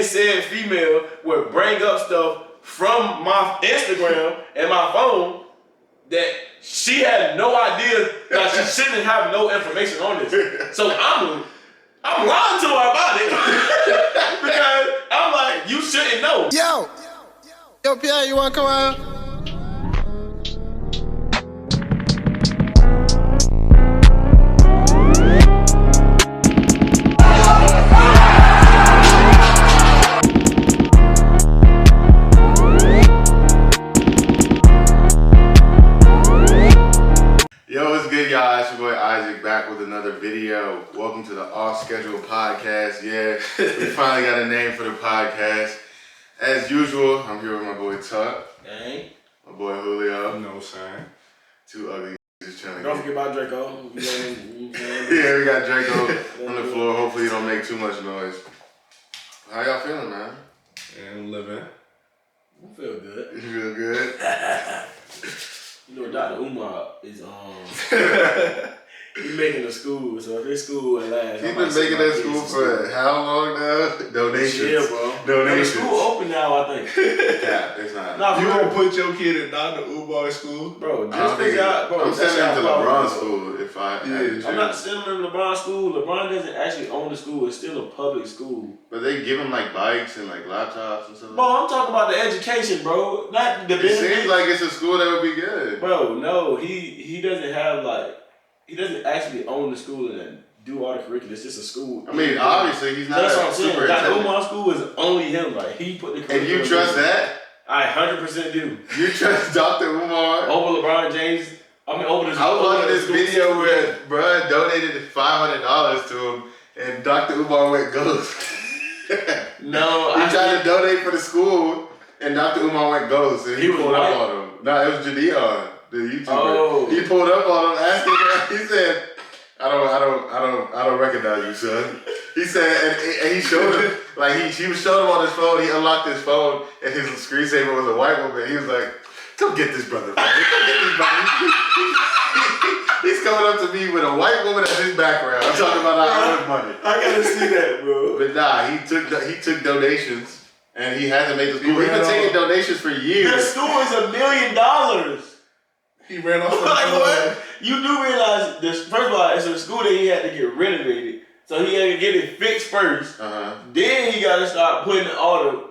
said female would bring up stuff from my Instagram and my phone that she had no idea that she shouldn't have no information on this. So I'm lying to her about it because I'm like, you shouldn't know. Yo, Pierre, you wanna come out? Yo, what's good, y'all? It's your boy Isaac back with another video. Welcome to the Off Schedule Podcast. Yeah, we finally got a name for the podcast. As usual, I'm here with my boy Tuck. Dang. My boy Julio. No, son. Two ugly just trying to Don't get... forget about Draco. Yeah, we got Draco on the floor. Hopefully you don't make too much noise. How y'all feeling, man? And living. I feel good. You feel good? You know, Dr. Umar is he's making a school, so if his school at last, He's been making that school for how long now? Donations. Yeah, bro. Donations. The school open now, I think. Yeah, it's not. Nah, You bro. gonna put your kid in Dr. Umar school? Bro, I don't just think figure out, bro. I'm sending him to that's how LeBron I school if I had to choose. I'm not sending him to LeBron school. LeBron doesn't actually own the school. It's still a public school. But they give him like bikes and like laptops and stuff. Bro, I'm talking about the education, bro. Not the It business. seems like it's a school that would be good. Bro, no, he doesn't have he doesn't actually own the school and do all the curriculum. It's just a school. I mean, obviously he's not That's what a I'm saying. Dr. superintendent. Umar school is only him. Like he put the And curriculum. you trust that? I 100% do. You trust Dr. Umar? Over LeBron James. I mean, over this. I was watching over the this school video system. where bruh donated $500 to him and Dr. Umar went ghost. No, He tried to donate for the school and Dr. Umar went ghost and he was pulled white? up on him. Nah, it was Jadion, the YouTuber. Oh. He pulled up on him, asking him, he said, I don't recognize you, son. He said, and he showed him, like he was showing him on his phone. He unlocked his phone, and his screensaver was a white woman. He was like, "Come get this brother, man. Come get this brother." He's coming up to me with a white woman as his background. I'm talking about how I earn money. I gotta see that, bro. But nah, he took donations, and he hasn't made the school. He's been taking donations for The years. school is $1 million. He ran off the Like floor. what? You do realize this? First of all, it's a school that he had to get renovated, so he had to get it fixed first. Then he got to start putting all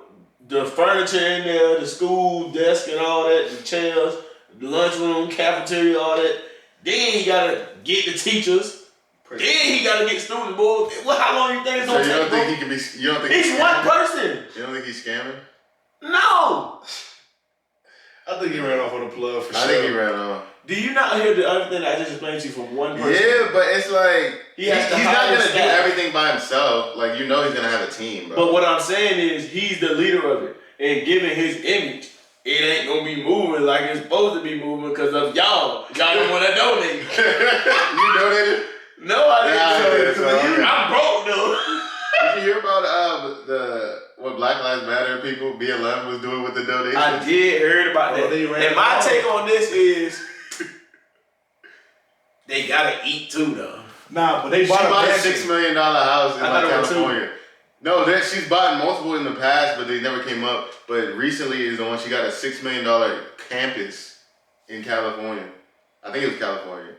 the furniture in there, the school desk and all that, the chairs, the lunchroom, cafeteria, all that. Then he got to get the teachers. Then he got to get student board. Well, how long you think it's So gonna you don't take? think he can be? You don't think He's one person. You don't think he's scamming? No. I think he ran off on a plug for sure. I think he ran off. Do you not hear the other thing that I just explained to you from one person? Yeah, but it's like He has to he's not hire gonna do staff. everything by himself. Like he's gonna have a team, bro. But what I'm saying is he's the leader of it. And given his image, it ain't gonna be moving like it's supposed to be moving because of y'all. Y'all don't wanna donate. You donated? No, I didn't. Yeah, okay. I'm broke though. Did you hear about what Black Lives Matter people BLM was doing with the donations? I did heard about that. They ran And my off. take on this is they gotta eat too though. Nah, but they She bought bought a mansion. $6 million house in I thought like it was California. No, she's bought multiple in the past, but they never came up. But recently is the one she got a $6 million campus in California. I think it was California.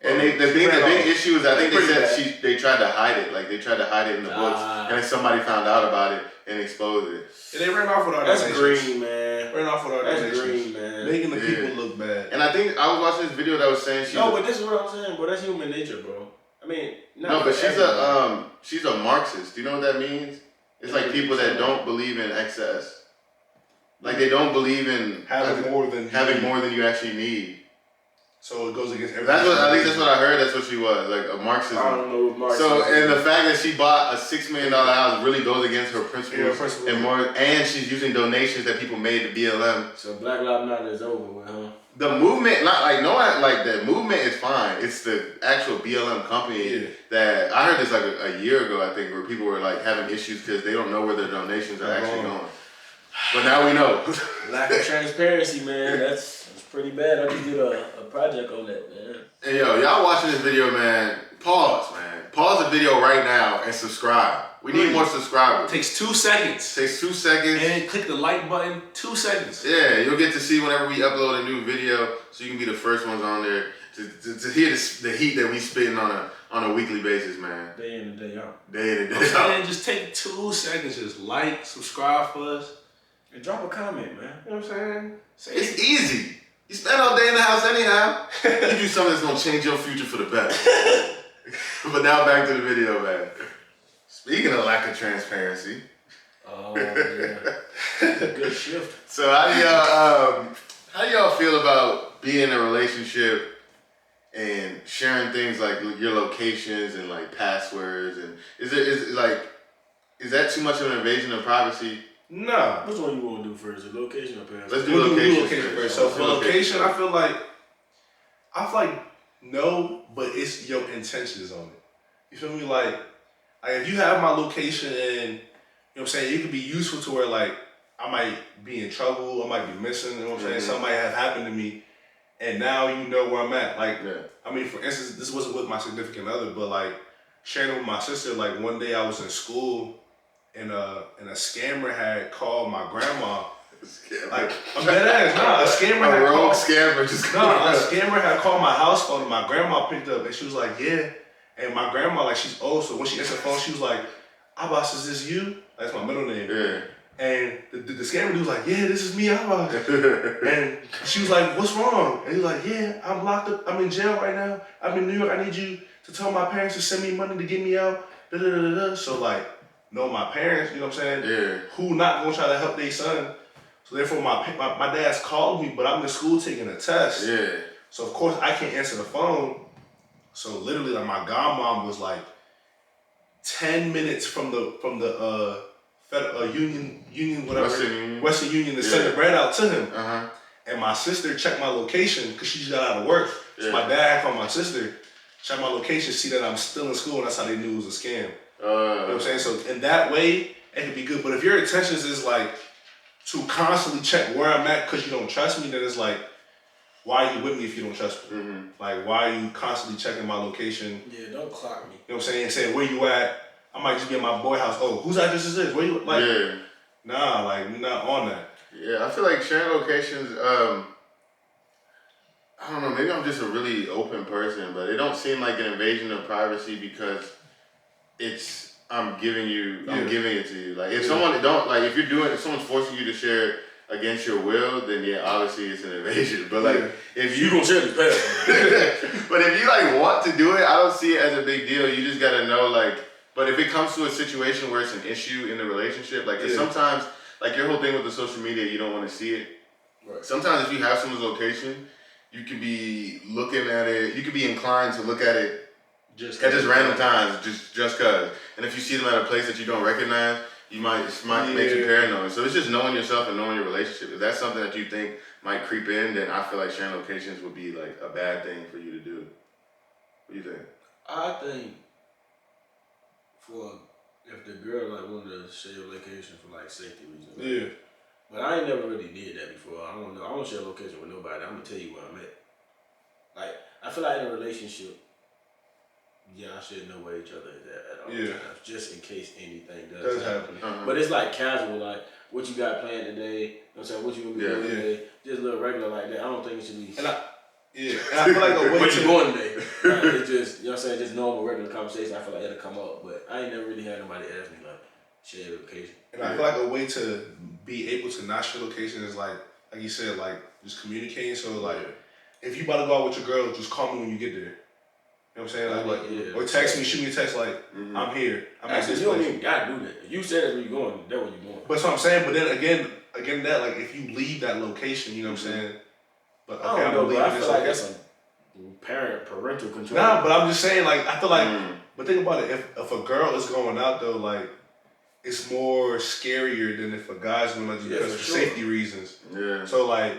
And the big issue is I think they said they tried to hide it. Like they tried to hide it in the books, and then somebody found out about it and exposed it. And they ran off with our That's donations. green, man. Ran off with our That's donations. green, man. Making the Yeah. people look bad. And I think I was watching this video that was saying No, but this is what I'm saying, bro. That's human nature, bro. I mean, no, but she's a Marxist. Do you know what that means? It's like people that don't believe in excess. Like they don't believe in Having more than you actually need. So it goes against everything. At least that's what I heard. That's what she was, like a Marxism. I don't know what Marx So, is. and the fact that she bought a $6 million house really goes against her principles, Yeah, principles. and more. And she's using donations that people made to BLM. So Black Lives Matter is over with, huh? The movement, not like like the movement is fine. It's the actual BLM company that I heard this like a year ago, I think, where people were like having issues because they don't know where their donations are actually going. But now we know. Lack of transparency, man. That's pretty bad. I just did a project on that, man. Hey yo, y'all watching this video, man? Pause the video right now and subscribe. We need more subscribers. Takes 2 seconds. Takes 2 seconds. And click the like button. 2 seconds. Yeah, you'll get to see whenever we upload a new video, so you can be the first ones on there to hear the heat that we spitting on a weekly basis, man. Day in and day out. Day in and I'm day out. saying, just take 2 seconds. Just like, subscribe for us. And drop a comment, man. You know what I'm saying? It's easy. You spend all day in the house anyhow. You do something that's gonna change your future for the better. But now back to the video, man. Speaking of lack of transparency. Oh, yeah. Good shift. So how do y'all feel about being in a relationship and sharing things like your locations and like passwords, and is that too much of an invasion of privacy? Nah. Which one you want to do first? The location or password? Let's do We'll do location first. So for location, I feel like no, but it's your intentions on it. You feel me? Like if you have my location and you know what I'm saying, it could be useful to where like I might be in trouble, I might be missing, you know what I'm saying? Something might have happened to me and now you know where I'm at. Like I mean, for instance, this wasn't with my significant other, but like sharing it with my sister, like one day I was in school and a scammer had called my grandma. Like I'm dead ass. Nah, a scammer had called. A scammer had called my house phone and my grandma picked up and she was like, yeah. And my grandma, like she's old, so when she answered the phone, she was like, Abbas, is this you? That's my middle name. Yeah. And the scammer dude was like, yeah, this is me, Abbas. And she was like, what's wrong? And he was like, yeah, I'm locked up. I'm in jail right now. I'm in New York. I need you to tell my parents to send me money to get me out. Da, da, da, da, da. So like, no, my parents, you know what I'm saying? Yeah. Who not gonna try to help their son? So therefore, my dad's called me, but I'm in school taking a test. Yeah. So of course I can't answer the phone. So literally, like my godmom was like 10 minutes from the Union whatever Western Union to send the bread out to him. And my sister checked my location because she just got out of work. So my dad called my sister, checked my location, see that I'm still in school, and that's how they knew it was a scam. You know what I'm saying? So in that way, it could be good. But if your intentions is like to constantly check where I'm at because you don't trust me, then it's like, why are you with me if you don't trust me? Like, why are you constantly checking my location? Yeah, don't clock me. You know what I'm saying? And saying, where you at? I might just be at my boy house. Oh, whose address is this? Where you, like, nah, like, we're not on that. Yeah, I feel like sharing locations, I don't know, maybe I'm just a really open person, but it don't seem like an invasion of privacy because I'm giving it to you. Like if if someone's forcing you to share against your will, then yeah, obviously it's an invasion. But like if you gonna share the password. but if you like want to do it, I don't see it as a big deal. You just gotta know like, but if it comes to a situation where it's an issue in the relationship, like 'cause sometimes like your whole thing with the social media, you don't want to see it. Right. Sometimes if you have someone's location, you could be looking at it, you could be inclined to look at it just random times, just cause. And if you see them at a place that you don't recognize, it might make you paranoid. So it's just knowing yourself and knowing your relationship. If that's something that you think might creep in, then I feel like sharing locations would be like a bad thing for you to do. What do you think? I think if the girl like wanted to share your location for like safety reasons. Yeah. But I ain't never really did that before. I don't know. I don't share location with nobody. I'm gonna tell you where I'm at. Like I feel like in a relationship, y'all should know where each other is at all times, just in case anything does happen. But it's like casual, like what you got planned today. You know what I'm saying? What you gonna be doing today? Just a little regular like that. I don't think it should be. And I feel like a way what you going today? Like, it's just, you know what I'm saying, just normal regular conversation. I feel like it'll come up, but I ain't never really had nobody ask me like share your location. And I feel like a way to be able to not share location is like you said, like just communicating. So like if you about to go out with your girl, just call me when you get there. You know what I'm saying? Like or text me, shoot me a text like, I'm here. I'm at this you don't place. even gotta do that. If you said that's where you're going, that's where you're going. But that's what I'm saying. But then again that like if you leave that location, you know what I'm saying? But okay, I don't know, I feel like location. that's a parental control. Nah, but I'm just saying, like, I feel like, but think about it, if a girl is going out though, like, it's more scarier than if a guy's going out because for safety reasons. Yeah. So like,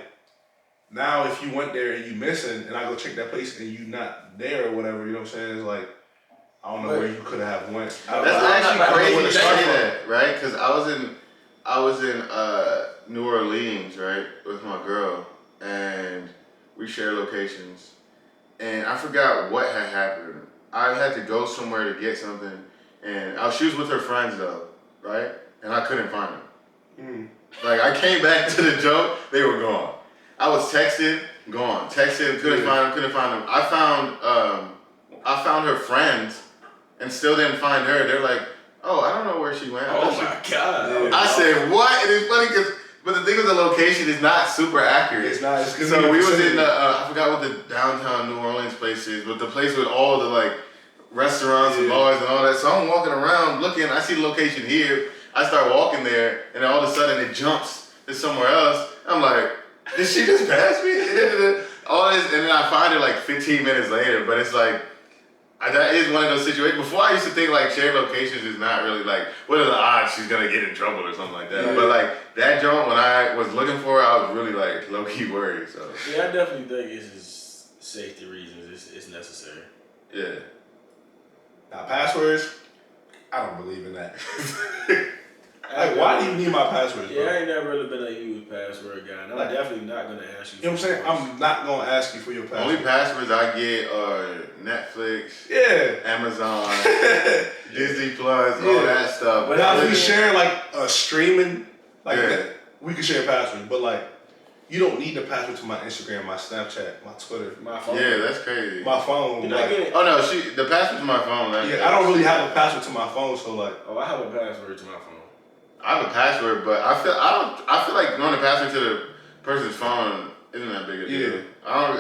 now if you went there and you missing, and I go check that place and you not there or whatever, you know what I'm saying? It's like, I don't know where you could have went. That's actually crazy to say that, right? Because I was in New Orleans, right, with my girl, and we share locations, and I forgot what had happened. I had to go somewhere to get something, and she was with her friends though, right? And I couldn't find them. Like I came back to the joke, they were gone. I was texting, gone. Texting, couldn't find them. I found her friends, and still didn't find her. They're like, oh, I don't know where she went. Oh my God. I said, what? And it's funny because, but the thing with the location is not super accurate. It's not. It's So we was in I forgot what the downtown New Orleans place is, but the place with all the like restaurants and bars and all that. So I'm walking around looking, I see the location here. I start walking there, and then all of a sudden it jumps to somewhere else. I'm like, did she just pass me? All this, and then I find her like 15 minutes later, but it's like, that is one of those situations. Before I used to think like shared locations is not really like, what are the odds she's gonna get in trouble or something like that. Yeah. But like that joint, when I was looking for her, I was really like low key worried. So yeah, I definitely think it's just safety reasons. It's necessary. Yeah. Now passwords, I don't believe in that. Like, why do you need my passwords, bro? Yeah, I ain't never really been a huge password guy, and I'm definitely not gonna ask you. You know what I'm saying? I'm not gonna ask you for your password. Only passwords I get are Netflix, Amazon, Disney Plus, all that stuff. But now if we share like a streaming, like that, we can share passwords. But like, you don't need the password to my Instagram, my Snapchat, my Twitter, my phone. Yeah, that's crazy. My phone. You're not getting. Oh no, the password to my phone. I don't really have a password to my phone, so like. Oh, I have a password to my phone. I have a password, but I feel like knowing the password to the person's phone isn't that big a deal.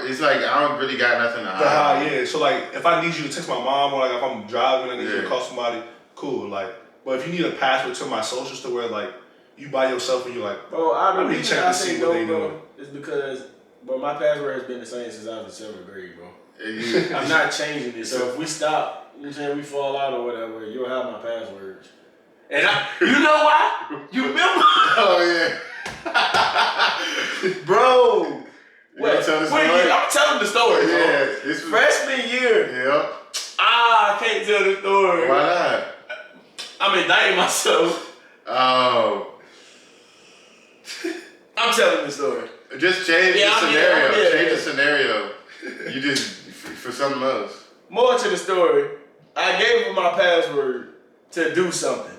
It's like I don't really got nothing to hide. Yeah. So like, if I need you to text my mom, or like if I'm driving, I need you to call somebody. Cool. Like, but if you need a password to my socials to where like you by yourself and you're like, bro, I really check to see what they doing. It's because, bro, my password has been the same since I was in 7th grade, bro. I'm not changing it. So if we stop, you know what I'm saying, we fall out or whatever, you'll have my passwords. And you know why? You remember? Oh yeah. Bro. What? Tell the story? I'm telling the story, bro. Yeah. Freshman year. Yep. I can't tell the story. Why not? I'm indicting myself. Oh. I'm telling the story. Just change the scenario. Change the scenario. You just, for something else. More to the story. I gave him my password to do something.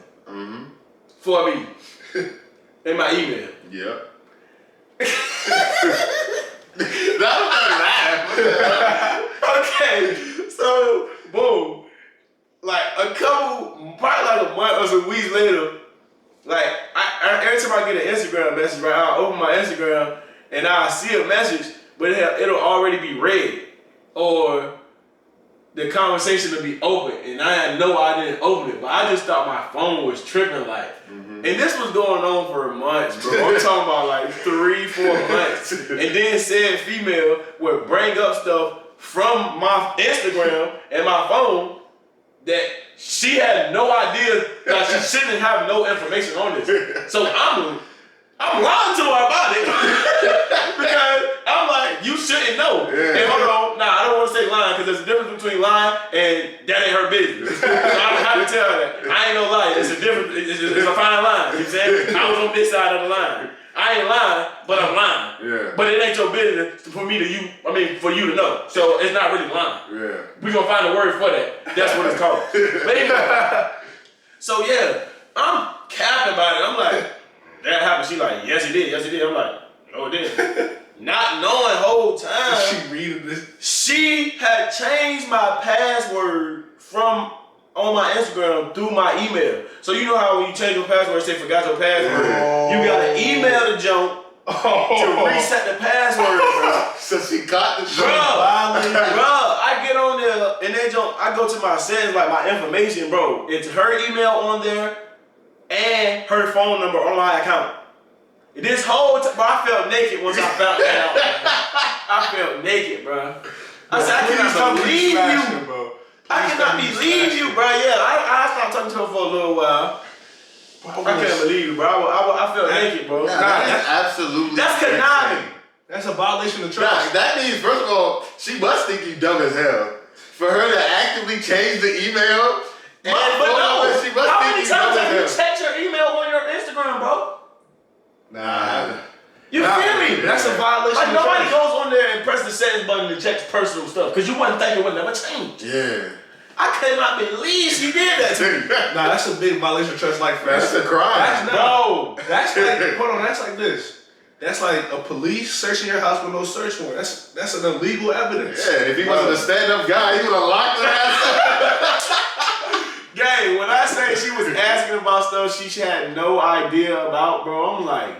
For me. In my email. Yep. That's not laugh. Okay. So, boom. Like probably like a month or some weeks later, like every time I get an Instagram message, right, I'll open my Instagram and I'll see a message, but it'll already be read. Or the conversation will be open, and I know I didn't open it, but I just thought my phone was tripping, like. And this was going on for months, bro. I'm talking about like 3-4 months. And then said female would bring up stuff from my Instagram and my phone that she had no idea that she shouldn't have no information on this. So I'm lying to her about it because I'm like, you shouldn't know. And hold on, I don't want to say lying because there's a difference between lying and that ain't her business. So I don't have to tell her that. I ain't no lie. It's a difference. It's a fine line. You know what I'm saying? I was on this side of the line. I ain't lying, but I'm lying. Yeah. But it ain't your business for you to know. So it's not really lying. Yeah. We're gonna find a word for that. That's what it's called. But anyway, so yeah, I'm capping about it. I'm like, that happened. She like, yes it did. I'm like, no it didn't. Not knowing the whole time. She reading this. She had changed my password from on my Instagram through my email. So you know how when you change your password, say forgot your password, you gotta email the junk to reset the password, bro. So she got the bro, I get on there and that junk, I go to my settings, like my information, bro. It's her email on there and her phone number on my account. This whole time, bro, I felt naked once I found that out. I felt naked, bro. I said, I cannot believe you, bro. I cannot believe you, bro. Yeah, I stopped talking to her for a little while. Bro, I can't believe you, bro. I felt naked, bro. That's absolutely. That's conniving. That's a violation of trust. That means, first of all, she must think you dumb as hell. For her to actively change the email. But no, she must how think many you dumb times have you as hell. checked your email on your Instagram, bro? Nah. You feel me? That's a violation. Like of nobody trust. goes on there and press the settings button to check personal stuff because you wouldn't think it would never change. Yeah. I could not believe she did that to me. Nah, that's a big violation of trust. Like, That's a crime. That's Bro. That's like, hold on, that's like this. That's like a police searching your house with no search warrant. That's an illegal evidence. Yeah, if he wasn't a stand-up guy, he would have locked her ass up. Gang, when I say she was asking about stuff she had no idea about, bro, I'm like,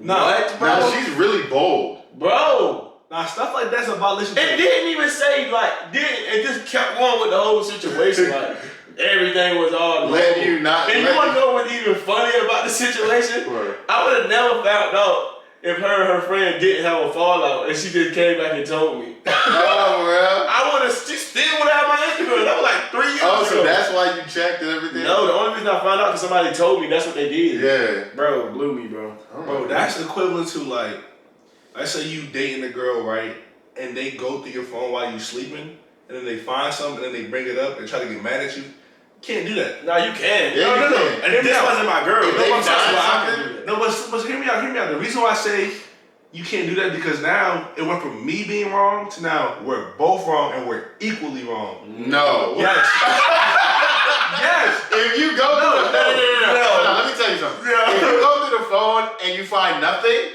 what, bro? Now she's really bold. Bro. Nah, stuff like that's a violation. It didn't even say, like, it just kept going with the whole situation. Like, everything was all Let normal. you not. And you want to know what's even funnier about the situation? What? I would have never found out if her and her friend didn't have a fallout and she just came back and told me. Oh, bro. She still would have my Instagram. That was like 3 years Oh, ago. so that's why you checked and everything? No, the only reason I found out because somebody told me that's what they did. Yeah. Bro, blew me, bro. Bro, that's equivalent to like, let's say you dating a girl, right? And they go through your phone while you sleeping, and then they find something, and then they bring it up and try to get mad at you. Can't do that. No, you can. Yeah, you can. And this wasn't my girl. If No, they I'm saying find why I something- can do that. No, but hear me out. The reason why I say you can't do that because now it went from me being wrong to now we're both wrong and we're equally wrong. No. Yes. Yes. If you go through no, let me tell you something. Yeah. If you go through the phone and you find nothing,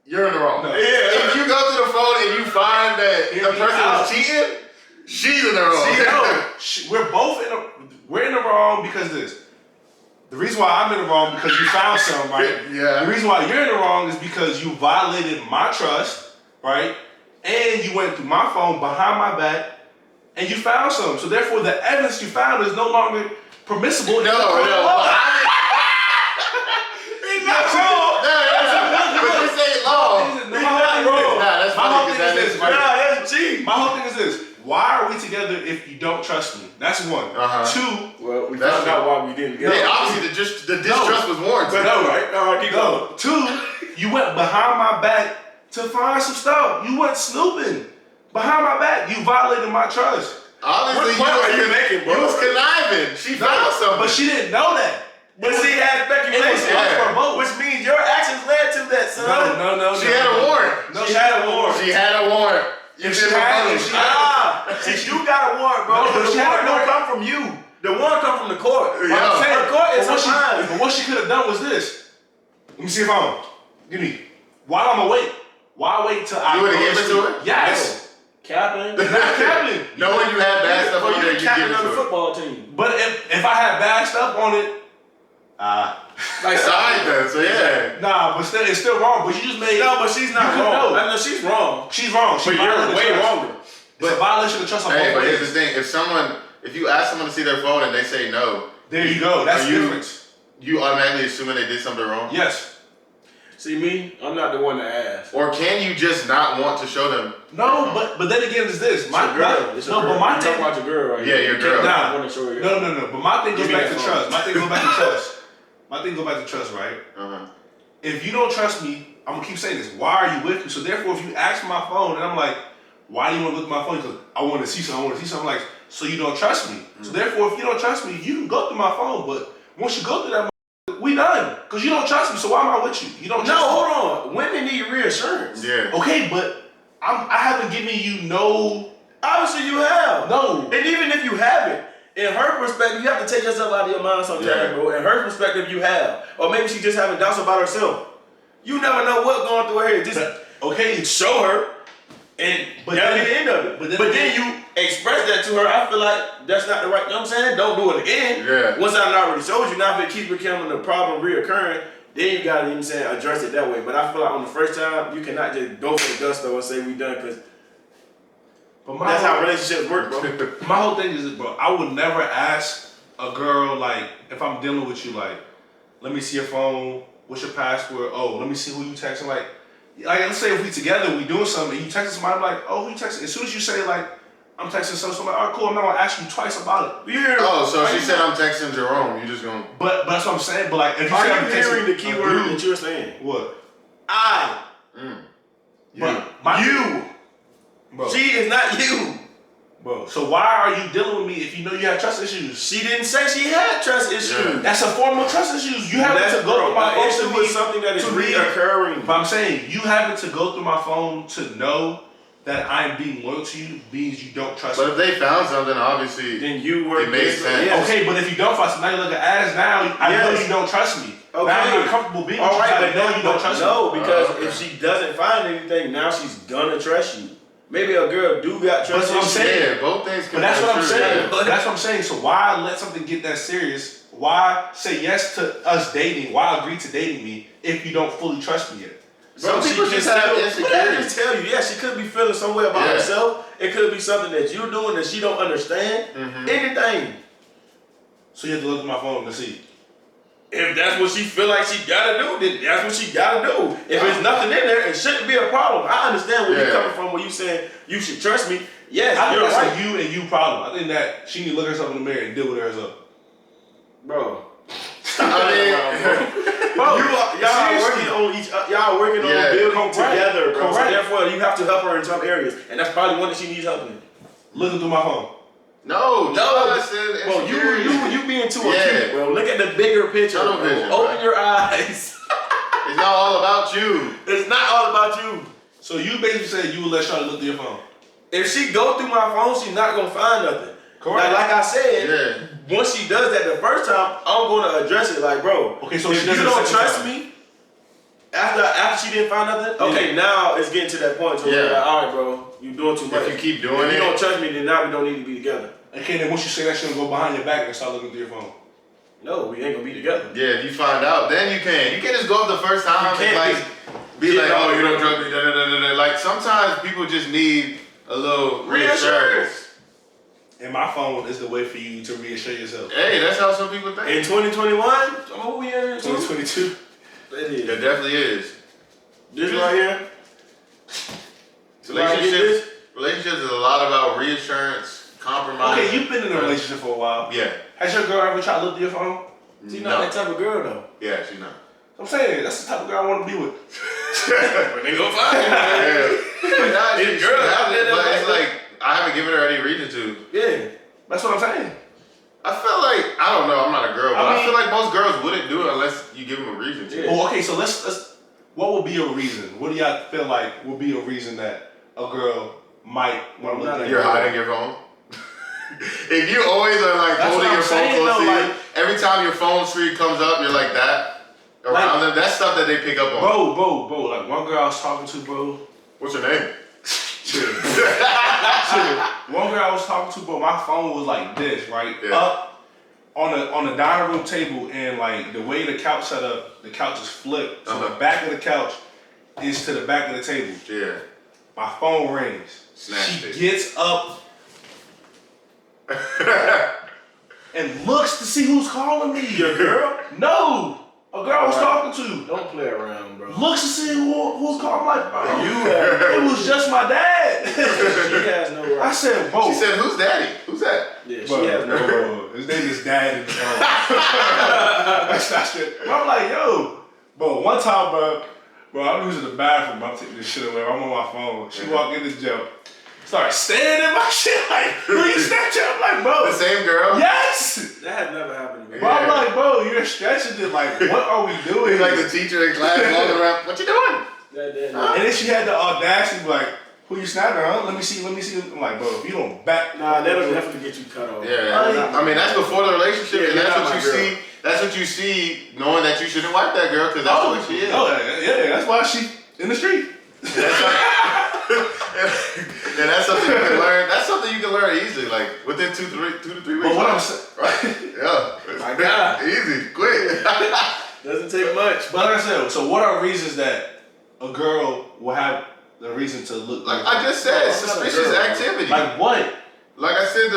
you're in the wrong. No. Yeah. If you go through the phone and you find that Hear the me person out. was cheating, she's in the wrong. See, no, we're both we're in the wrong because of this. The reason why I'm in the wrong because you found something, right? Yeah. The reason why you're in the wrong is because you violated my trust, right? And you went through my phone behind my back and you found something. So therefore, the evidence you found is no longer permissible. in the court of law. He's not wrong. But this ain't law. My whole thing is this. Nah, that's My funny whole 'cause thing that is is this. funny. Nah, that's cheap. My whole thing is this. Why are we together if you don't trust me? That's one. Uh-huh. Two. Well, we That's found out why we didn't get Yeah, it. obviously the distrust was warranted. No, right? No, keep going. No. Two, you went behind my back to find some stuff. You went snooping behind my back. You violated my trust. Obviously, What point are you making, bro? You was conniving. She found something. But she didn't know that. But she had speculation, Yeah. which means your actions led to that, son. No. She had a warrant. No, She had a warrant. She had a warrant. If she had- if she had- See, you got a warrant, bro. No, but the she had warrant a don't warrant. come from you. The warrant come from the court. Yeah. I'm saying, Her court is but her mind. what she could have done was this. Let me see if I'm. Give me. While I'm awake. Why wait till I You would've go gave it to sleep? her? Yes. Capping. Not capping. Knowing you had bad stuff Well, on you there, the you give captain it of the to her. football team. But if I had bad stuff on it, Like Side then, so yeah. nah, but still, it's still wrong. But you just made. No, but she's not You couldn't wrong. know. I know she's wrong. She's wrong. She But you're violated way trust. wronger. It's a violation of trust on Hey, both but here's the ways. thing: if you ask someone to see their phone and they say no, There you go. That's Are the you- difference. you automatically assuming they did something wrong. Yes. See me? I'm not the one to ask. Or can you just not want to show them? No, but then again, it's this. It's a girl. It's a no, girl. but my You thing. talking about your girl right Yeah, here. your You girl. can't Nah. want to show her. No. But my thing goes Give me back that to phone. trust. My thing goes back to trust. My thing goes back to trust, right? Uh-huh. If you don't trust me, I'm gonna keep saying this. Why are you with me? So therefore, if you ask for my phone and I'm like, why do you want to look at my phone? Because I want to see something. I'm like, so you don't trust me. So therefore, if you don't trust me, you can go through my phone. But once you go through that, we done. Because you don't trust me. So why am I with you? You don't No, trust me. hold on. Women need reassurance. Yeah. Okay, but I haven't given you no. Obviously you have. No. And even if you haven't, in her perspective, you have to take yourself out of your mind sometimes, Yeah. bro. In her perspective, you have. Or maybe she just having doubts about herself. You never know what's going through her head. Just Okay. show her, and But that'll then- be the end of it. but But then- then you express that to her. I feel like that's not the right, you know what I'm saying? Don't do it again. Yeah. Once I already showed you, now if it keeps becoming a problem reoccurring, then you gotta, you know what I'm saying, address it that way. But I feel like on the first time, you cannot just go for the gusto and say we done, because But my that's whole- how relationships work, bro. My whole thing is, bro, I would never ask a girl, like, if I'm dealing with you, like, let me see your phone, what's your password? Oh, let me see who you texting. Like let's say if we together, we doing something, and you texting somebody, I'm like, oh, who you texting? As soon as you say, like, I'm texting so, I'm like, all right, cool, I'm not gonna ask you twice about it. Yeah. Oh, so Are she you- said I'm texting Jerome. You just gonna? But that's what I'm saying. But, like, if you Are say you I'm hearing the texting key a word dude, that you're saying? what? I. But my You. bro, She is not you. bro. So why are you dealing with me if you know you have trust issues? She didn't say she had trust issues. Yeah. That's a form of trust issues. You having That's to go through my phone issue to with me, something that is to me. reoccurring. But I'm saying you having to go through my phone to know that I'm being loyal to you means you don't trust me. But if they found something, obviously, Then you were. it makes sense. Yes. Okay, but if you don't trust me, now you look at ass now, I know Yes. you don't trust me. Okay. Now I'm not comfortable being with All you, right, I but know now you don't trust me. No, because Okay. if she doesn't find anything, now she's gonna trust you. Maybe a girl do got trust That's what I'm issues. saying. Yeah, both things can But that's be what I'm true, saying. yeah. That's what I'm saying. So why let something get that serious? Why say yes to us dating? Why agree to dating me if you don't fully trust me yet? Some people can just have still- But I insecurities. just tell you, yeah, she could be feeling some way about Yeah. herself. It could be something that you're doing that she don't understand. Mm-hmm. Anything. So you have to look at my phone to see. If that's what she feel like she gotta do, then that's what she gotta do. If there's nothing in there, it shouldn't be a problem. I understand where Yeah. you're coming from when you saying you should trust me. Yes, I think you're that's right. a you and you problem. I think that she need to look herself in the mirror and deal with herself. Bro. I mean, Bro, y'all seriously. working on y'all working Yeah. on building Correct. together, bro. So Correct. therefore, you have to help her in some areas, and that's probably one that she needs help in. Looking through my phone. no, trust is Bro, insecurity. you being too Yeah. acute, bro. Look at the bigger picture. Tunnel Bro. vision, Open bro. your eyes. It's not all about you. It's not all about you. So you basically said you would let Charlotte look through your phone. If she go through my phone, she's not gonna find nothing. Correct. Like I said, Yeah. once she does that the first time, I'm gonna address it like, bro. Okay, so if she you does it the don't second trust time. me, after she didn't find nothing, okay, now it's getting to that point where Yeah. we're like, all right, bro, you doing too much. If you keep doing If you it, don't trust me, then now we don't need to be together. Okay, then once you say that shit, go behind your back and start looking through your phone. No, we ain't gonna be together. yeah, if you find out, then you can. You can't just go up the first time You and can't like be Yeah, like, no, oh, you don't no. trust me. Da, da, da, da, da. Like sometimes people just need a little reassurance. Reassurance. And my phone is the way for you to reassure yourself. Hey, that's how some people think. In 2021, who we in? 2022. It is. It definitely is. This right here. Relationships is a lot about reassurance, compromise. Okay, you've been in a relationship for a while. Yeah. Has your girl ever tried to look through your phone? She's not that type of girl though. Yeah, she's not. I'm saying that's the type of girl I want to be with. But they gonna find you. Yeah. Nah, she It's girls out there that but like it's like I haven't given her any reason to. Yeah. That's what I'm saying. I feel like I don't know. I'm not a girl, but I I, mean- feel like most girls wouldn't do it unless you give them a reason to. Yeah. Oh, okay. So let's. What would be a reason? What do y'all feel like would be a reason that a girl might want to look at You're hiding your phone. If you always are like That's holding what your I'm phone saying, close to though, you, like- every time your phone screen comes up, you're like that around them. That's stuff that they pick up on. Bro. Like one girl I was talking to, bro. What's your name? Chill. One girl I was talking to, bro. My phone was like this, right? Yeah. Up on the dining room table, and like the way the couch set up, the couch is flipped. So the back of the couch is to the back of the table. Yeah. My phone rings. Snatched She it. gets up and looks to see who's calling me. Your girl? No, a girl I was talking to. Don't play around, bro. Looks to see who's calling. I'm like, bro, You have it was just my dad. she has no I right. said, bro. She said, "Who's daddy? Who's that?" Yeah, she Bro, has no right. bro, his name is Dad in the phone. That's not shit. But I'm like, yo, bro, one time, bro, I'm using the bathroom. I'm taking this shit away. I'm on my phone. She walked in this jail, started staring at my shit like, who you Snapchat? I'm like, bro, The same girl. yes. That has never happened to me. Bro, I'm like, bro, you're stretching it. Like, what are we doing? He's like the teacher in class walking around. What you doing? And then she had the audacity, to be like, who you snapping, huh? Let me see. I'm like, bro, if you don't back, Nah, that'll definitely get you cut off. Yeah. I mean, that's before the relationship, Yeah, and you're that's not what my you girl. see. That's what you see, knowing that you shouldn't wipe that girl because that's oh, what she is. no, yeah, that's why she in the street. And that's something you can learn. That's something you can learn easily, like within 2 to 3 weeks. But what I'm saying, Right? Yeah. My God. Easy, quick. Doesn't take much. but like I said, so what are reasons that a girl will have the reason to look Like I just said, I'm not a suspicious girl, bro. activity. like what? Like I said,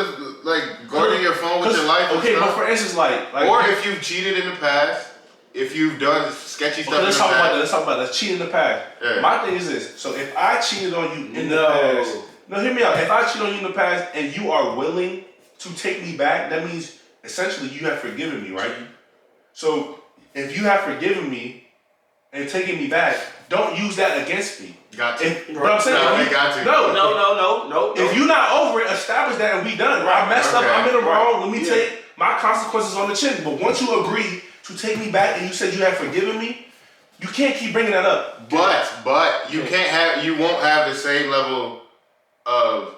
like guarding your phone with your life. and Okay, but stuff. for instance, like Or if you've cheated in the past, if you've done sketchy stuff okay, let's in the talk about that. past. Let's talk about that. Cheating in the past. Yeah. My thing is this. So if I cheated on you in the No. past, no, hear me out. If I cheat on you in the past and you are willing to take me back, that means essentially you have forgiven me, right? So if you have forgiven me and taken me back, don't use that against me. Got to. If, but I'm saying, No, if they you- got to. No. If you're not over it, establish that and we done. I messed up. Okay. I'm in the wrong. Let me Yeah. take my consequences on the chin. But once you agree to take me back and you said you have forgiven me, you can't keep bringing that up. But you can't have, you won't have the same level of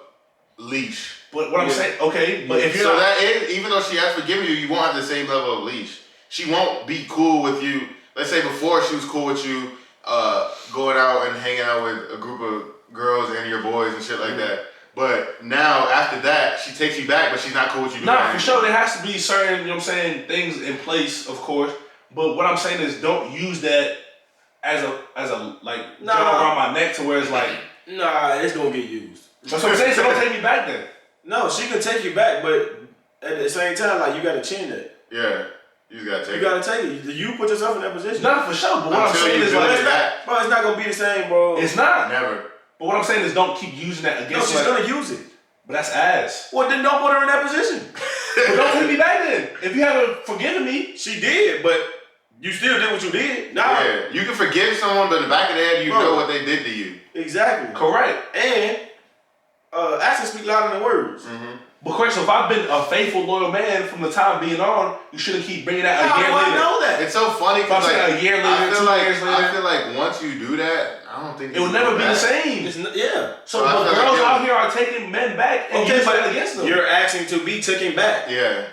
leash. But what I'm saying, okay, but if you're so not, that is, even though she has forgiven you, you won't have the same level of leash. She won't be cool with you. Let's say before she was cool with you, going out and hanging out with a group of girls and your boys and shit like that. But now, after that, she takes you back, but she's not cool with you. nah, for sure, there has to be certain, you know what I'm saying, things in place, of course. But what I'm saying is, don't use that as a like jump around my neck to where it's like, nah, it's gonna get used. That's what I'm saying. So don't take me back then. No, she can take you back, but at the same time, like you gotta chin that. Yeah, you just gotta take it. You gotta take it. You put yourself in that position. Not for sure. But what I'm saying is like, it's not gonna be the same, bro. It's not. Never. But what I'm saying is, don't keep using that against. No, she's gonna use it. But that's ass. Well, then don't put her in that position. But don't take me back then. If you haven't forgiven me, she did, but you still did what you did. Nah. Yeah, you can forgive someone, but in the back of their head, you know what they did to you. Exactly. Correct. And actions speak louder than words. Mm-hmm. But Chris, if I've been a faithful, loyal man from the time being on, you shouldn't keep bringing that a year later. I know that. It's so funny because like, a year later, 2 years later. I feel like once you do that, I don't think it will never be the same. Yeah. So but girls out here are taking men back and using it against them. You're asking to be taken back. Yeah.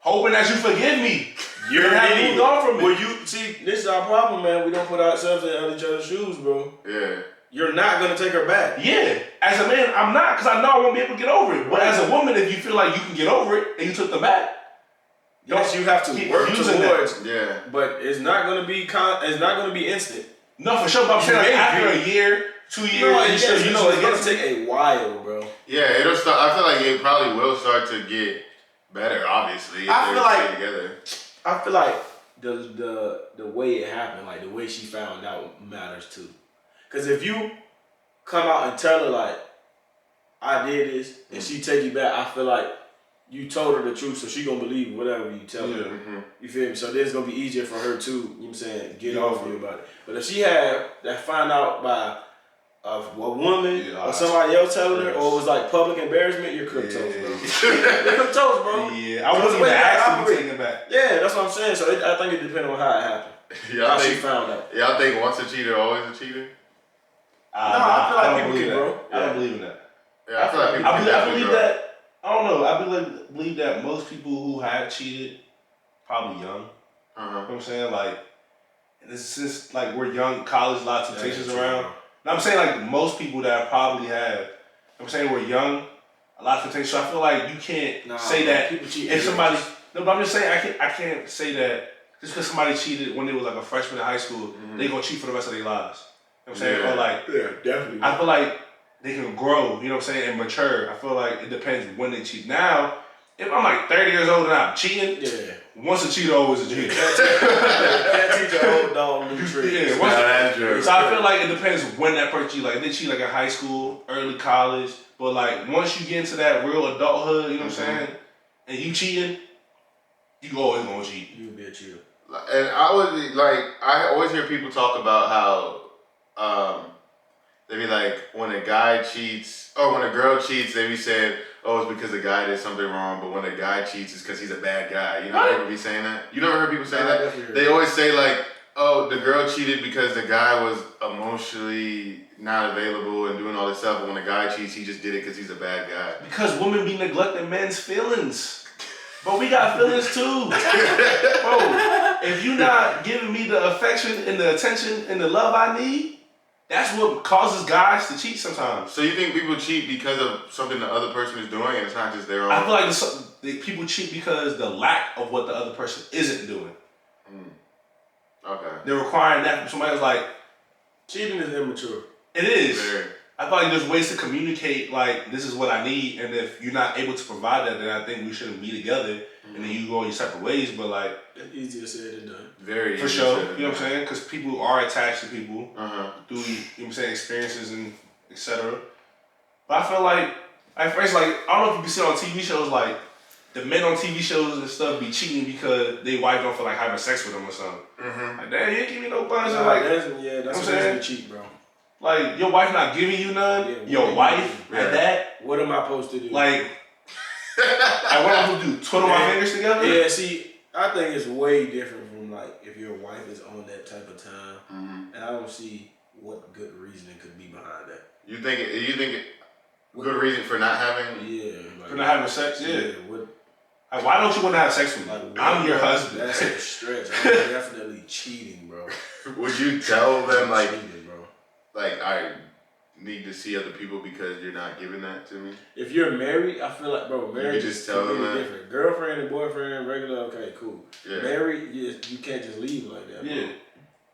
Hoping that you forgive me. You're have moved on from it. Well, you see, this is our problem, man. We don't put ourselves in each other's shoes, bro. Yeah. You're not gonna take her back. Yeah. As a man, I'm not, because I know I won't be able to get over it. But as a woman, if you feel like you can get over it and you took them back, yes, you have to work towards. That. Yeah. But it's not gonna be it's not gonna be instant. No, for sure. But I'm saying like after a year, 2 years, it's gonna take a while, bro. Yeah, it'll start. I feel like it probably will start to get better. Obviously, if I feel like together. I feel like the way it happened, like the way she found out, matters too. Cause if you come out and tell her like I did this and she take you back, I feel like you told her the truth, so she gonna believe whatever you tell her. Mm-hmm. You feel me? So then it's gonna be easier for her too. You know what I'm saying? Get off you about it. But if she had that find out by a woman or somebody else telling her, or it was like public embarrassment, you're cooked toast, bro. You're cooked toast, bro. Yeah, I wasn't even asking to take it back. Yeah, that's what I'm saying. So I think it depends on how it happened. How she found out. Y'all think once a cheater, always a cheater? I feel like people can, bro. I don't believe in that. Yeah, I feel like people I believe that. I don't know. I believe that most people who have cheated, probably young. You know what I'm saying? Like, it's just like we're young, college, lots of temptations around. And I'm saying like most people that probably have, I'm saying we're young, a lot of temptations. So I feel like you can't say that people cheat if somebody. No, but I'm just saying I can't say that just because somebody cheated when they was like a freshman in high school, they gonna cheat for the rest of their lives. You know what I'm saying? Or like, definitely. I feel like they can grow, you know what I'm saying, and mature. I feel like it depends when they cheat. Now, if I'm like 30 years old and I'm cheating, once a cheater, always a cheater. Can't teach an old dog new tricks. So I feel like it depends when that person cheat. Like if they cheat like in high school, early college, but like once you get into that real adulthood, you know what I'm saying, and you cheating, you always gonna cheat. You be a cheater. And I always hear people talk about how they be like, when a guy cheats, or when a girl cheats, they be saying, oh, it's because the guy did something wrong, but when a guy cheats, it's because he's a bad guy. You know, ever be saying that? You never heard people say that? They always say like, oh, the girl cheated because the guy was emotionally not available and doing all this stuff, but when a guy cheats, he just did it because he's a bad guy. Because women be neglecting men's feelings. But we got feelings too. Bro, if you not giving me the affection and the attention and the love I need, that's what causes guys to cheat sometimes. So you think people cheat because of something the other person is doing and it's not just their own? I feel like the people cheat because the lack of what the other person isn't doing. Okay. They're requiring that from somebody else. Like, cheating is immature. It is. Very. I feel like there's ways to communicate, like, this is what I need, and if you're not able to provide that, then I think we shouldn't be together, and then you go your separate ways, but like... It's easier said than done. Very for sure, you know what I'm saying? Because people are attached to people through, you know what I'm saying, experiences and etc. But I feel like, at first, like, I don't know if you can see on TV shows, like, the men on TV shows and stuff be cheating because they wife don't feel like having sex with them or something. Like, damn, you ain't give me no buns. Like, that's what I'm saying. Cheat, bro. Like, your wife not giving you none. Your wife at that. What am I supposed to do? Like what am I supposed to do? Twiddle my fingers together? Yeah, see, I think it's way different from like if your wife is on that type of time, and I don't see what good reasoning could be behind that. You think good reason for not having. Yeah. For not having sex, yeah. What, Like, why don't you want to have sex with me? like, I'm your husband. That's a stretch. I'm definitely cheating, bro. Would you tell them like, cheating, bro. like I need to see other people because you're not giving that to me? If you're married, I feel like, bro, marriage just is tell them completely that? different. Girlfriend and boyfriend, regular, okay, cool. Yeah. Married, you can't just leave like that, bro. Yeah.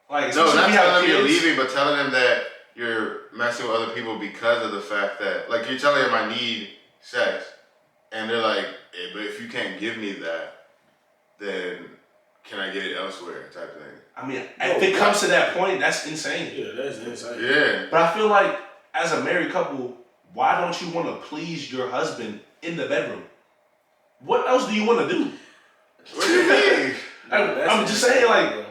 Like, No, especially not if you have telling them you're kids. leaving, but telling them that you're messing with other people because of the fact that, like, you're telling them I need sex, and they're like, but if you can't give me that, then can I get it elsewhere, type of thing. I mean, if it comes to that point, that's insane. Yeah, that's insane. Yeah. But I feel like, as a married couple, why don't you want to please your husband in the bedroom? What else do you want to do? What do you mean? I'm just saying, like,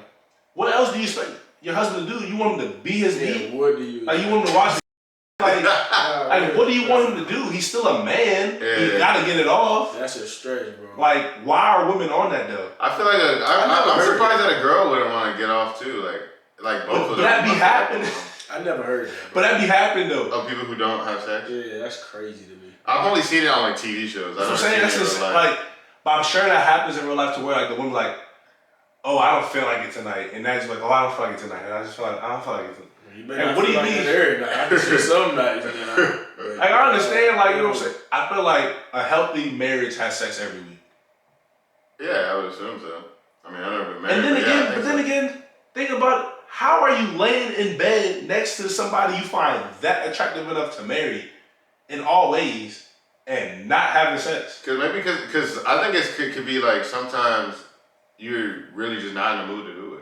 what else do you expect your husband to do? You want him to be his meat? Yeah, what do you? Like, you want him to watch? Like, what do you want him to do? He's still a man. Yeah. He gotta get it off. That's a stretch, bro. Like, why are women on that though? I feel like I'm surprised that a girl wouldn't want to get off too. Like both of them. But that be happening. I never heard that. But that be happening though. Of people who don't have sex. Yeah, that's crazy to me. I've only seen it on like TV shows. That's what I'm saying. That's just like, but I'm sure that happens in real life to where like the woman's like, oh, I don't feel like it tonight, and that's like, oh, I don't feel like it tonight, and I just feel like I don't feel like it tonight. And what do you mean? Every night. I can see some nights. Like, I understand, like, you know what I'm saying? I feel like a healthy marriage has sex every week. Yeah, I would assume so. I mean, I've never been married. And then again, think about it. How are you laying in bed next to somebody you find that attractive enough to marry in all ways and not having sex? Because I think it could be like sometimes you're really just not in the mood to do it.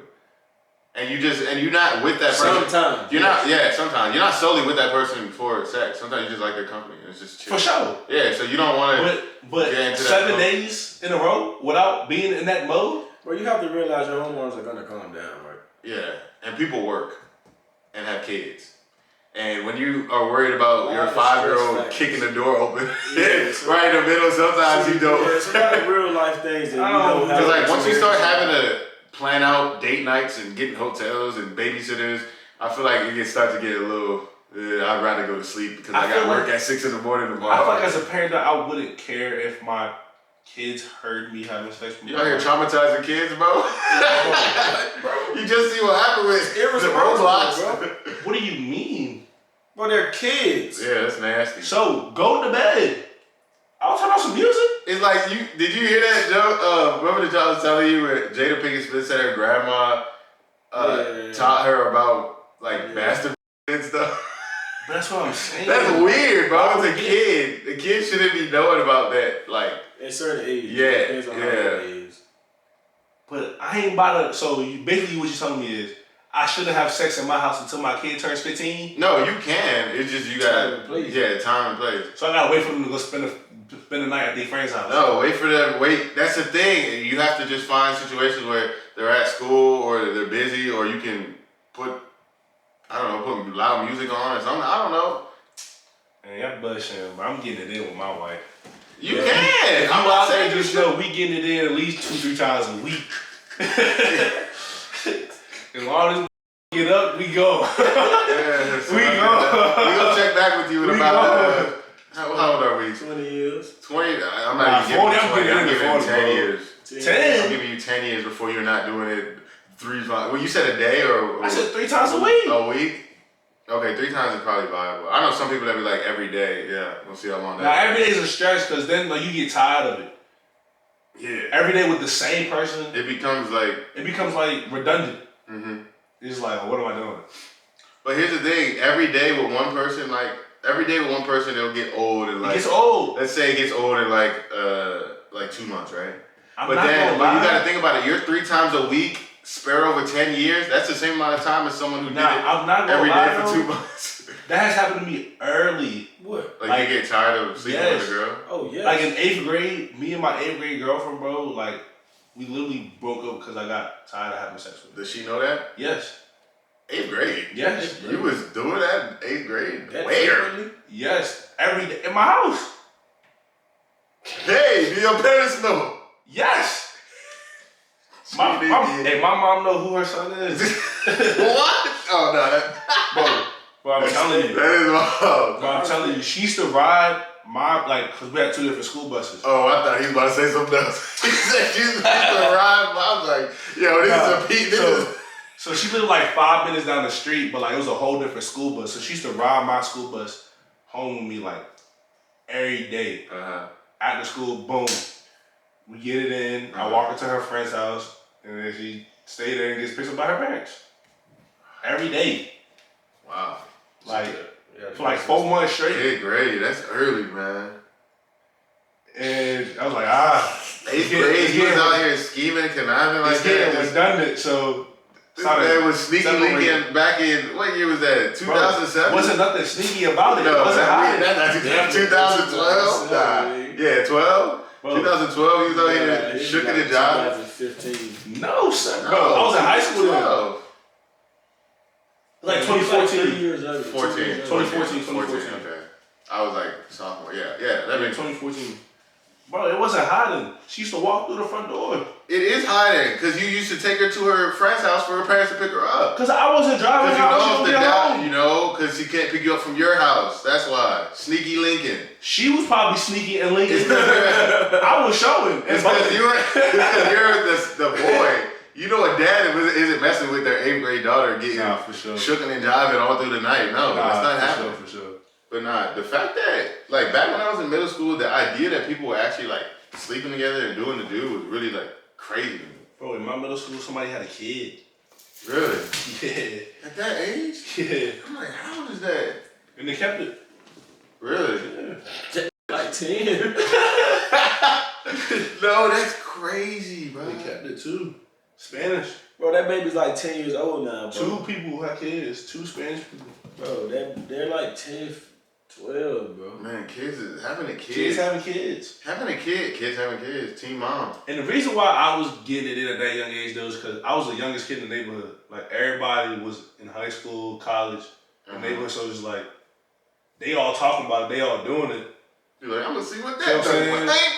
And you're not with that person. Sometimes. Sometimes. You're not solely with that person for sex. Sometimes you just like their company. It's just chill. For sure. Yeah, so you don't want to. But get into that 7 mode. days in a row without being in that mode? Well, you have to realize your hormones are gonna calm down, right? Yeah, and people work and have kids. And when you are worried about your 5-year-old kicking the door open right in the middle, sometimes you don't. Yeah, it's a lot of real life things that you don't have. Because like once you start having to plan out date nights and getting hotels and babysitters, I feel like it starts to get a little. I'd rather go to sleep because I got work at 6 in the morning tomorrow. I feel like as a parent, I wouldn't care if my kids heard me having sex with You out here traumatizing kids, bro? bro. You just see what happened with Irresponsible, Roblox. bro. What do you mean? Well, they're kids. Yeah, that's nasty. So, go to bed. I'll turn on some music. It's like did you hear that joke? Remember the joke I was telling you where Jada Pinkett Smith said her grandma taught her about like masturbating and stuff? But that's what I'm saying. That's weird, bro. It's a kid. The kid shouldn't be knowing about that. Like, At certain age. Yeah, It depends on how yeah. old it is. But I ain't about to. So, basically what you're telling me is, I shouldn't have sex in my house until my kid turns 15. no, you can. It's just you Time gotta and place. Yeah, time and place. So I gotta wait for them to go spend the night at their friend's house. No, wait for them. Wait, that's the thing. You have to just find situations where they're at school or they're busy, or you can put loud music on or something. I don't know. Man, y'all bullshitting, but I'm getting it in with my wife. You can. I'm I'm not out there saying you just should. we getting it in at least 2-3 times a week. As long as we get up, we go. Yeah, so We we go. gonna check back with you in We about. go. How old are we? 20 years. 20. I'm Nah, not even 40, giving you 20. I'm I'm giving you getting 10 40, years. 10? I'm giving you 10 years before you're not doing it 3 times. Well, you said a day or I said 3 times a week. a week? Okay, 3 times is probably viable. I know some people that be like every day. Yeah, we'll see how long Now that. every day is a stretch because then like, you get tired of it. Yeah. Every day with the same person, It becomes like. it becomes like redundant. Mm-hmm. It's just like, oh, what am I doing? But here's the thing: every day with one person, it'll get old and It like. gets old. Let's say it gets old in like 2 months, right? I'm But not then gonna when you lie. gotta think about it, you're 3 times a week, spare over 10 years. That's the same amount of time as someone who Nah, did it I'm not gonna every lie, day for though. 2 months. That has happened to me early. What? Like you get tired of sleeping Yes. with a girl. Oh, yeah. Like in 8th grade, me and my 8th grade girlfriend, bro, like we literally broke up because I got tired of having sex with her. Does she know that? Yes. 8th grade. Yes. You was doing that in 8th grade. That's Where? early? Yes. Every day in my house. Hey, do your parents know? Yes. My mom know who her son is. What? Oh no. Bro, Bro, I'm telling you. That is wild. Bro, I'm telling you, she used to ride my, like, because we had 2 different school buses. Oh, I thought he was about to say something else. He said she used to ride. I was like, yo, this is a peak. So she lived like 5 minutes down the street, but like it was a whole different school bus. So she used to ride my school bus home with me like every day. After school, boom. We get it in. I walk her to her friend's house, and then she stay there and gets picked up by her parents. Every day. Wow. Like, for like 4 months straight. 8th grade, that's early, man. And I was like, 8th grade, he was out here scheming, conniving like it's that. getting redundant, so. This man was sneaky linking back in, what year was that? 2007? Wasn't nothing sneaky about it. No, It wasn't hiding. that's 2012? Nah. Yeah, 12? Bro. 2012, he was out here shooking the job. 2015. No, son. Bro, I was in high school then. 12. Like 2014. 2014. Years old. 2014, okay. I was like sophomore, yeah, that makes 2014. Bro, it wasn't hiding. She used to walk through the front door. It is hiding, because you used to take her to her friend's house for her parents to pick her up. Because I wasn't driving Because her. you She know, was if the get dad, home. you know, because she can't pick you up from your house. That's why. Sneaky Lincoln. She was probably sneaky and linking. I was showing. It's because you're the boy. You know a dad isn't messing with their 8th grade daughter getting for sure. shooken and jiving all through the night. No, that's not happening. For sure. But nah, the fact that, like, back when I was in middle school, the idea that people were actually, like, sleeping together and doing the do was really, like, crazy to me. Bro, in my middle school, somebody had a kid. Really? Yeah. At that age? Yeah. I'm like, how old is that? And they kept it. Really? Yeah. Like 10. No, that's crazy, bro. They kept it too. Spanish. Bro, that baby's like 10 years old now, bro. 2 people who had kids. 2 Spanish people. Bro, they're like 10, 12, bro. Man, having a kid. Kids having kids. Having a kid, kids having kids, teen mom. And the reason why I was getting it in at that young age though is because I was the youngest kid in the neighborhood. Like everybody was in high school, college, the neighborhood. So it's like they all talking about it, they all doing it. You're like, I'm gonna see what that You know what I'm saying? You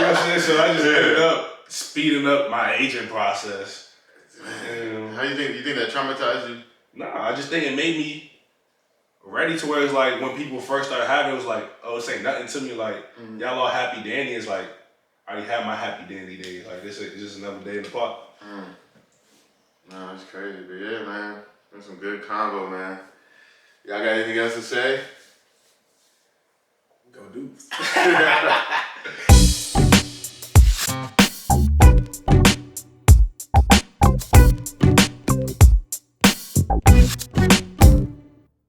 know what I'm saying? So I just ended up speeding up my aging process. How you think that traumatized you? Nah, I just think it made me ready to where it's like when people first started having it was like, oh, this ain't nothing to me. Like, y'all all happy dandy. It's like, I already had my happy dandy day. Like, it's just another day in the park. No, that's crazy. But yeah, man, that's some good combo, man. Y'all got anything else to say? Go do.